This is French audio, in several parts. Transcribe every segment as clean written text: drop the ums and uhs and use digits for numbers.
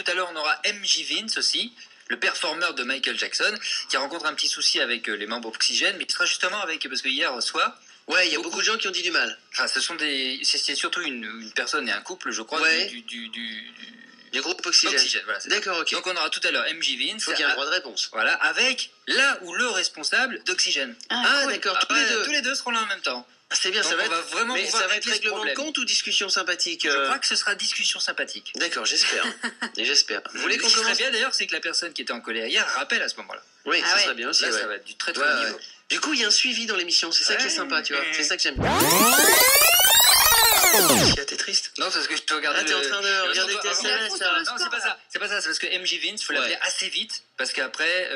à l'heure, on aura MJ Vince aussi, le performeur de Michael Jackson, qui rencontre un petit souci avec les membres Oxygène, mais qui sera justement avec, parce que hier soir... Ouais, il y a beaucoup de gens qui ont dit du mal. Enfin, c'est surtout une personne et un couple, je crois, ouais. du groupe Oxygène. Voilà, d'accord, ok. Donc on aura tout à l'heure MJ Vince. Faut qu'il y ait un droit de réponse. Voilà, avec là où le responsable d'Oxygène. Cool. D'accord, tous les deux seront là en même temps. C'est bien, donc ça va être vraiment. Mais ça va être règlement de compte ou discussion sympathique Je crois que ce sera discussion sympathique. D'accord, j'espère. J'espère. Vous voulez qu'on commence? Ce qui serait bien d'ailleurs, c'est que la personne qui était en colère hier rappelle à ce moment-là. Oui, ça serait bien aussi. Là, ça va être du très très haut niveau. Du coup, il y a un suivi dans l'émission, c'est ça qui est sympa, tu vois. C'est ça que j'aime bien. T'es triste? Non, c'est parce que je te regarde. Ah, t'es en train de regarder tes SMS là. Non, c'est pas ça. C'est parce que MJ Vince, faut l'appeler assez vite, parce qu'après,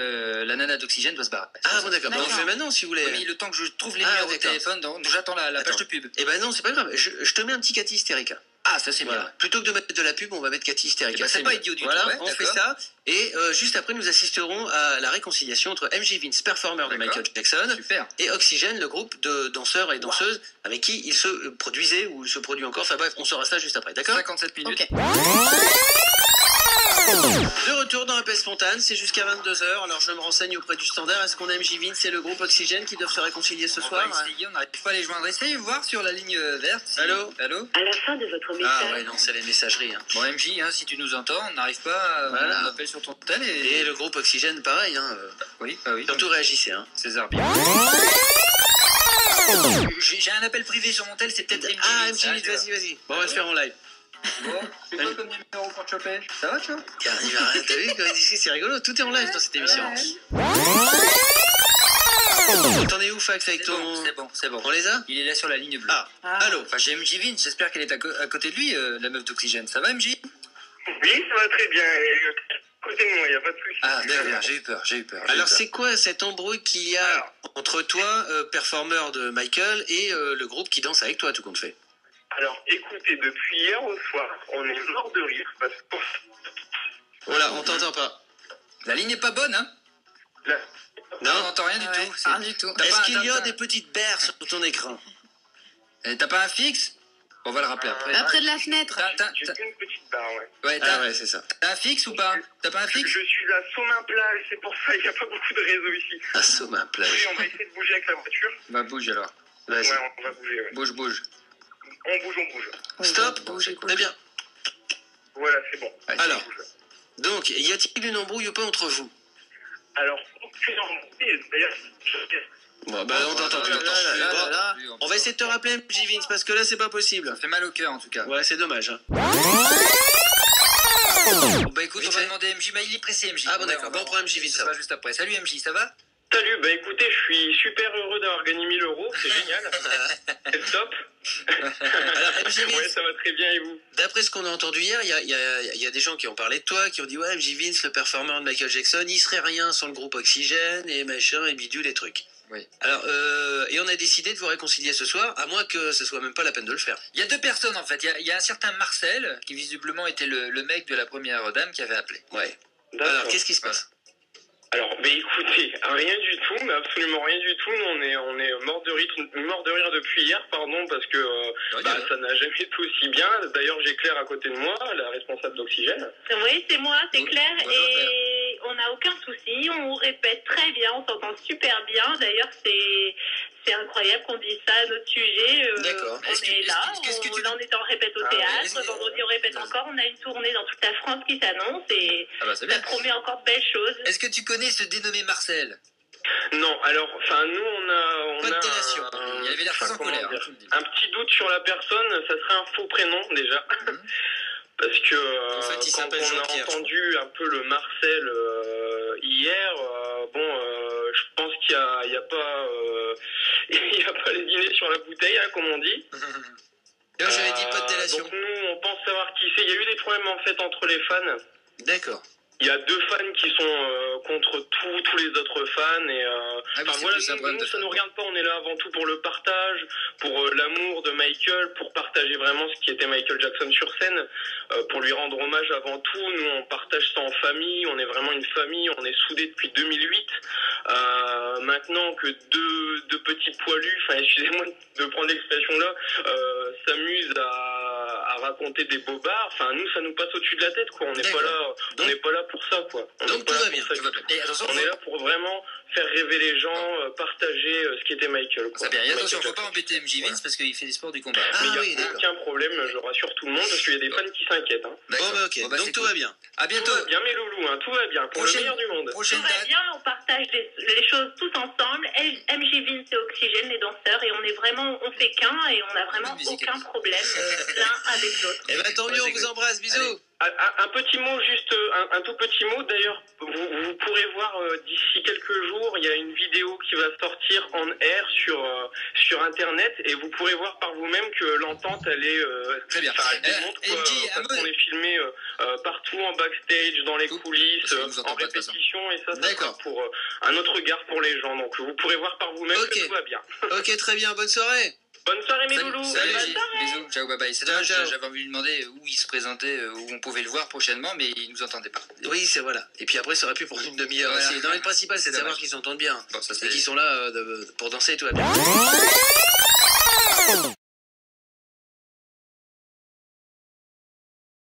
la nana d'Oxygène doit se barrer. Ah bon, d'accord. On le fait maintenant si vous voulez. Mais le temps que je trouve les numéros de téléphone, donc j'attends la page de pub. Eh ben non, c'est pas grave. Je te mets un petit Cathy Hystérica. Ah, ça c'est bien. Plutôt que de mettre de la pub, on va mettre Cathy Hystérica. C'est pas idiot du tout. Voilà, on fait ça. Et juste après, nous assisterons à la réconciliation entre MJ Vince, performeur de Michael Jackson, et Oxygène, le groupe de danseurs et danseuses avec qui il se produisait ou se produit encore. Enfin bref, on saura ça juste après, d'accord? 57 minutes. Okay. De retour dans Appel Spontane, c'est jusqu'à 22h. Alors je me renseigne auprès du standard. Est-ce qu'on a MJ Vince et le groupe Oxygène qui doivent se réconcilier ce soir? On n'arrive pas à les joindre. Essayez de voir sur la ligne verte. Allô? Allô? À la fin de votre message. Ah ouais, non, c'est les messageries. Bon, MJ, si tu nous entends, on n'arrive pas. On appelle sur ton tel et le groupe Oxygène, pareil. Oui. Surtout réagissez. César, bien. J'ai un appel privé sur mon tel, c'est peut-être MJ. Ah, MJ, vas-y. Bon, on va le faire en live. Bon, c'est quoi comme numéro pour te choper? Ça va, tu vois? T'as vu, ici c'est rigolo, tout est en live dans cette émission. T'en es où, Fax, avec ton... C'est bon. On les a? Il est là sur la ligne bleue. Allô? Enfin, j'ai MJ Vince, j'espère qu'elle est à côté de lui, la meuf d'Oxygène. Ça va, MJ? Oui, ça va très bien. À côté de moi, il n'y a pas de souci. Ah, d'accord, j'ai eu peur. Alors, c'est quoi cette embrouille qu'il y a entre toi, performeur de Michael, et le groupe qui danse avec toi, tout compte fait? Alors, écoutez, depuis hier au soir, on est mort de rire parce que... Voilà, on t'entend pas. La ligne n'est pas bonne, hein? Là. Non, on n'entend rien du tout. Rien du tout. Est-ce qu'il y a des petites barres sur ton écran? T'as pas un fixe? On va le rappeler après. Après de la fenêtre. J'ai une petite barre, ouais, c'est ça. T'as un fixe ou pas? T'as pas un fixe? Je suis à Somain-Plage, c'est pour ça qu'il n'y a pas beaucoup de réseau ici. À Somain-Plage. Oui, on va essayer de bouger avec la voiture. Bah, bouge alors. Vas-y. Ouais, on va bouger, ouais. Bouge. On bouge. Stop. Très bien. Voilà, c'est bon. Alors, donc, y a-t-il une embrouille ou pas entre vous? Alors, aucune embrouille, d'ailleurs... Bon, bah, on t'entend plus. On va essayer de te rappeler, MJ Vince, parce que là, c'est pas possible. Ça fait mal au cœur, en tout cas. Ouais, c'est dommage. Bon, bah, écoute, on va demander MJ, mais il est pressé, MJ. Ah, bon, d'accord. Bon, on prend MJ Vince, ça va. Juste après. Salut, MJ, ça va? Salut, bah écoutez, je suis super heureux d'avoir gagné 1000 €, c'est génial. C'est top. Alors, MJ Vince, ouais, ça va très bien, et vous? d'après ce qu'on a entendu hier, il y a des gens qui ont parlé de toi, qui ont dit ouais, MJ Vince, le performeur de Michael Jackson, il serait rien sans le groupe Oxygène et machin et bidule les trucs. Oui. Alors, et on a décidé de vous réconcilier ce soir, à moins que ce soit même pas la peine de le faire. Il y a deux personnes en fait. Il y a un certain Marcel, qui visiblement était le mec de la première dame qui avait appelé. Ouais. Alors, qu'est-ce qui se passe? Alors, écoutez, rien du tout, mais absolument rien du tout. Nous, on est mort de rire depuis hier, parce que ça n'a jamais été aussi bien. D'ailleurs, j'ai Claire à côté de moi, la responsable d'Oxygène. Oui, c'est moi, c'est Claire, et on n'a aucun souci. On répète très bien, on s'entend super bien. D'ailleurs, c'est incroyable qu'on dise ça à notre sujet. D'accord. On est là, là on est en répète au théâtre, vendredi on répète encore, on a une tournée dans toute la France qui s'annonce et ça promet encore de belles choses. Est-ce que tu connais ce dénommé Marcel? Non, alors, nous on a il avait l'air très en colère. Un petit doute sur la personne, ça serait un faux prénom déjà. Parce que en fait, quand on a entendu un peu le Marcel hier, je pense qu'il y a pas il y a pas les dîners sur la bouteille, comme on dit. J'avais dit pas de délation. Donc nous, on pense savoir qui c'est. Il y a eu des problèmes en fait entre les fans. D'accord. Il y a deux fans qui sont contre tous les autres fans et nous, ça nous regarde pas, on est là avant tout pour le partage, pour l'amour de Michael, pour partager vraiment ce qui était Michael Jackson sur scène, pour lui rendre hommage avant tout. Nous, on partage ça en famille, on est vraiment une famille, on est soudés depuis 2008. Maintenant que deux petits poilus, excusez-moi de prendre l'expression là, s'amusent à raconter des bobards. Enfin, nous, ça nous passe au-dessus de la tête, quoi. On n'est pas là pour ça, quoi. Donc tout va bien. On est là pour vraiment faire rêver les gens, partager ce qu'était Michael, quoi. Ça bien. Et attention, faut pas embêter MJ Vince parce qu'il fait des sports du combat. Mais il n'y a aucun problème, je rassure tout le monde, parce qu'il y a des fans qui s'inquiètent. Hein. Bon, ok, donc tout va bien. À bientôt. Tout va bien, mes loulous, hein, tout va bien, pour le meilleur du monde. Tout va bien, on partage les choses tous ensemble. MJ Vince et Oxygène, les danseurs, et on fait qu'un, et on n'a vraiment aucun problème l'un avec l'autre. Eh ben tant mieux, on vous embrasse, bisous. Un petit mot, juste un tout petit mot. D'ailleurs, vous pourrez voir d'ici quelques jours, il y a une vidéo qui va sortir en air sur Internet, et vous pourrez voir par vous-même que l'entente, elle est très bien. Elle démontre parce qu'on est filmé partout en backstage, dans les coulisses, en répétition, et ça sera pour un autre regard pour les gens. Donc vous pourrez voir par vous-même que tout va bien. Ok, très bien. Bonne soirée. Bonne soirée, mes loulous. Salut, bisous, ciao, bye bye. C'est dommage, j'avais envie de lui demander où il se présentait, où on pouvait le voir prochainement, mais il nous entendait pas. Oui, c'est voilà. Et puis après, ça aurait pu prendre une demi-heure aussi. Non, mais le principal, c'est de savoir qu'ils s'entendent bien. Bon, ça, et qu'ils sont là pour danser, tout va bien.